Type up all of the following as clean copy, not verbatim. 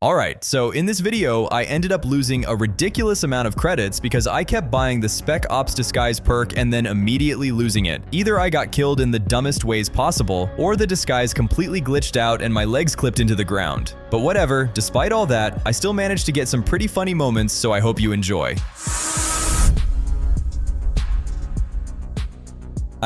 Alright, so in this video, I ended up losing a ridiculous amount of credits because I kept buying the Spec Ops Disguise perk and then immediately losing it. Either I got killed in the dumbest ways possible, or the disguise completely glitched out and my legs clipped into the ground. But whatever, despite all that, I still managed to get some pretty funny moments, so I hope you enjoy.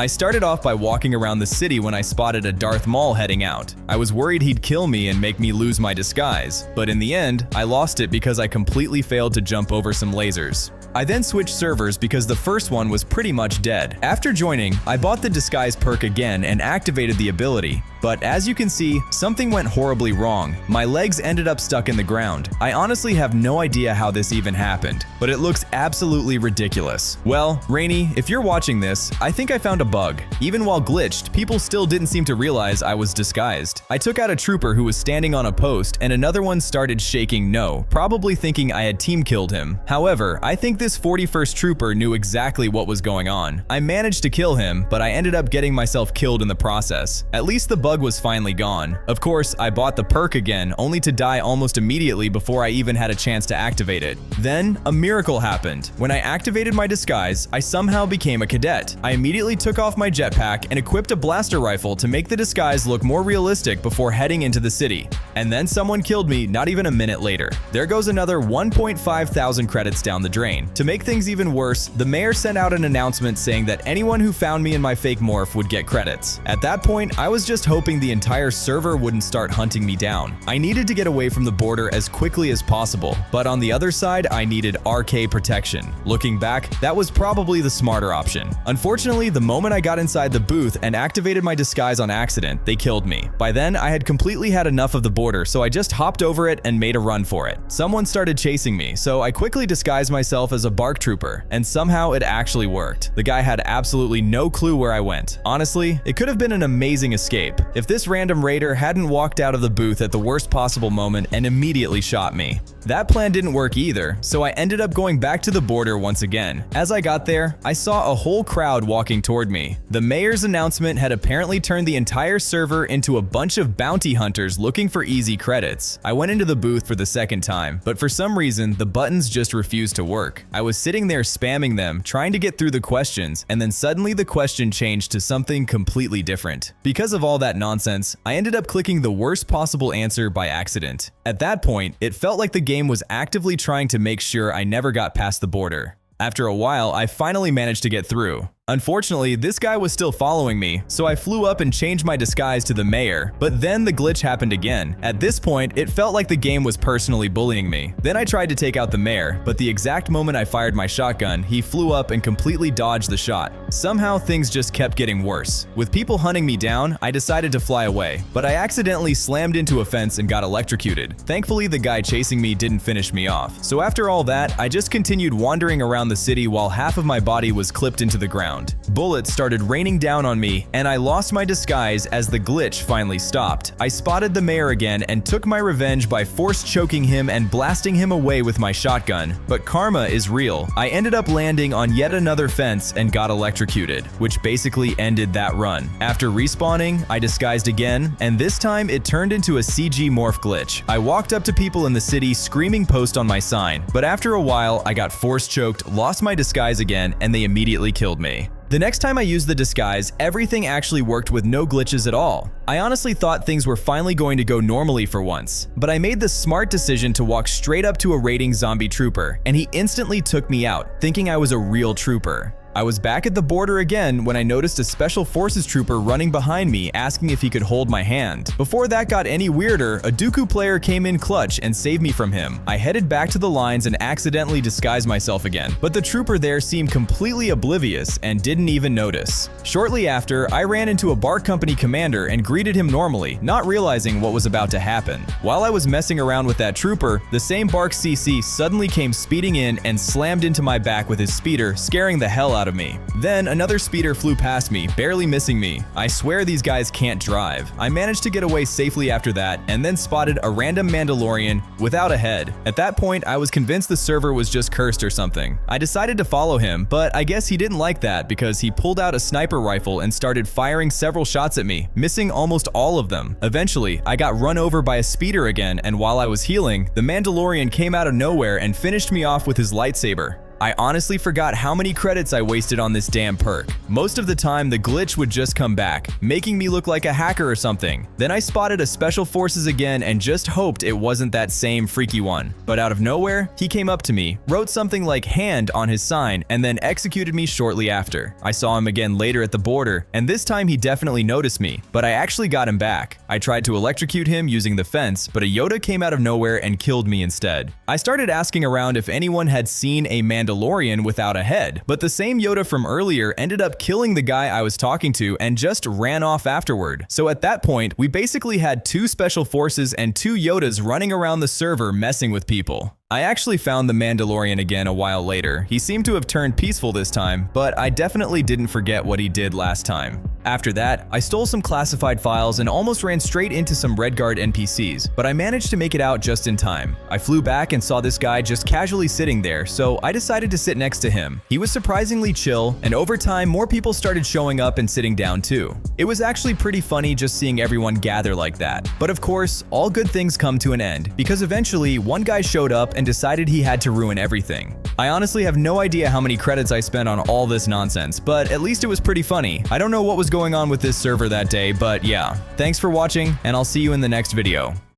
I started off by walking around the city when I spotted a Darth Maul heading out. I was worried he'd kill me and make me lose my disguise, but in the end, I lost it because I completely failed to jump over some lasers. I then switched servers because the first one was pretty much dead. After joining, I bought the disguise perk again and activated the ability. But as you can see, something went horribly wrong. My legs ended up stuck in the ground. I honestly have no idea how this even happened, but it looks absolutely ridiculous. Well, Rainy, if you're watching this, I think I found a bug. Even while glitched, people still didn't seem to realize I was disguised. I took out a trooper who was standing on a post and another one started shaking no, probably thinking I had team killed him. However, I think this 41st trooper knew exactly what was going on. I managed to kill him, but I ended up getting myself killed in the process. At least the bug was finally gone. Of course, I bought the perk again, only to die almost immediately before I even had a chance to activate it. Then, a miracle happened. When I activated my disguise, I somehow became a cadet. I immediately took off my jetpack and equipped a blaster rifle to make the disguise look more realistic before heading into the city. And then someone killed me not even a minute later. There goes another 1.5 thousand credits down the drain. To make things even worse, the mayor sent out an announcement saying that anyone who found me in my fake morph would get credits. At that point, I was just hoping the entire server wouldn't start hunting me down. I needed to get away from the border as quickly as possible, but on the other side, I needed RK protection. Looking back, that was probably the smarter option. Unfortunately, the moment I got inside the booth and activated my disguise on accident, they killed me. By then, I had completely had enough of the border, so I just hopped over it and made a run for it. Someone started chasing me, so I quickly disguised myself as a barc trooper, and somehow it actually worked. The guy had absolutely no clue where I went. Honestly, it could have been an amazing escape if this random raider hadn't walked out of the booth at the worst possible moment and immediately shot me. That plan didn't work either, so I ended up going back to the border once again. As I got there, I saw a whole crowd walking toward me. The mayor's announcement had apparently turned the entire server into a bunch of bounty hunters looking for easy credits. I went into the booth for the second time, but for some reason, the buttons just refused to work. I was sitting there spamming them, trying to get through the questions, and then suddenly the question changed to something completely different. Because of all that nonsense, I ended up clicking the worst possible answer by accident. At that point, it felt like the game was actively trying to make sure I never got past the border. After a while, I finally managed to get through. Unfortunately, this guy was still following me, so I flew up and changed my disguise to the mayor, but then the glitch happened again. At this point, it felt like the game was personally bullying me. Then I tried to take out the mayor, but the exact moment I fired my shotgun, he flew up and completely dodged the shot. Somehow things just kept getting worse. With people hunting me down, I decided to fly away, but I accidentally slammed into a fence and got electrocuted. Thankfully, the guy chasing me didn't finish me off. So after all that, I just continued wandering around the city while half of my body was clipped into the ground. Bullets started raining down on me, and I lost my disguise as the glitch finally stopped. I spotted the mayor again and took my revenge by force choking him and blasting him away with my shotgun. But karma is real. I ended up landing on yet another fence and got electrocuted, which basically ended that run. After respawning, I disguised again, and this time it turned into a CG morph glitch. I walked up to people in the city screaming post on my sign, but after a while, I got force choked, lost my disguise again, and they immediately killed me. The next time I used the disguise, everything actually worked with no glitches at all. I honestly thought things were finally going to go normally for once, but I made the smart decision to walk straight up to a raiding zombie trooper, and he instantly took me out, thinking I was a real trooper. I was back at the border again when I noticed a special forces trooper running behind me asking if he could hold my hand. Before that got any weirder, a Dooku player came in clutch and saved me from him. I headed back to the lines and accidentally disguised myself again, but the trooper there seemed completely oblivious and didn't even notice. Shortly after, I ran into a barc company commander and greeted him normally, not realizing what was about to happen. While I was messing around with that trooper, the same barc CC suddenly came speeding in and slammed into my back with his speeder, scaring the hell out of me. Then another speeder flew past me, barely missing me. I swear these guys can't drive. I managed to get away safely after that, and then spotted a random Mandalorian without a head. At that point, I was convinced the server was just cursed or something. I decided to follow him, but I guess he didn't like that because he pulled out a sniper rifle and started firing several shots at me, missing almost all of them. Eventually, I got run over by a speeder again, and while I was healing, the Mandalorian came out of nowhere and finished me off with his lightsaber. I honestly forgot how many credits I wasted on this damn perk. Most of the time, the glitch would just come back, making me look like a hacker or something. Then I spotted a special forces again and just hoped it wasn't that same freaky one. But out of nowhere, he came up to me, wrote something like hand on his sign, and then executed me shortly after. I saw him again later at the border, and this time he definitely noticed me, but I actually got him back. I tried to electrocute him using the fence, but a Yoda came out of nowhere and killed me instead. I started asking around if anyone had seen a Mandalorian without a head, but the same Yoda from earlier ended up killing the guy I was talking to and just ran off afterward. So at that point, we basically had 2 special forces and 2 Yodas running around the server messing with people. I actually found the Mandalorian again a while later. He seemed to have turned peaceful this time, but I definitely didn't forget what he did last time. After that, I stole some classified files and almost ran straight into some Redguard NPCs, but I managed to make it out just in time. I flew back and saw this guy just casually sitting there, so I decided to sit next to him. He was surprisingly chill, and over time, more people started showing up and sitting down too. It was actually pretty funny just seeing everyone gather like that. But of course, all good things come to an end, because eventually, one guy showed up and decided he had to ruin everything. I honestly have no idea how many credits I spent on all this nonsense, but at least it was pretty funny. I don't know what was going on with this server that day, but yeah. Thanks for watching, and I'll see you in the next video.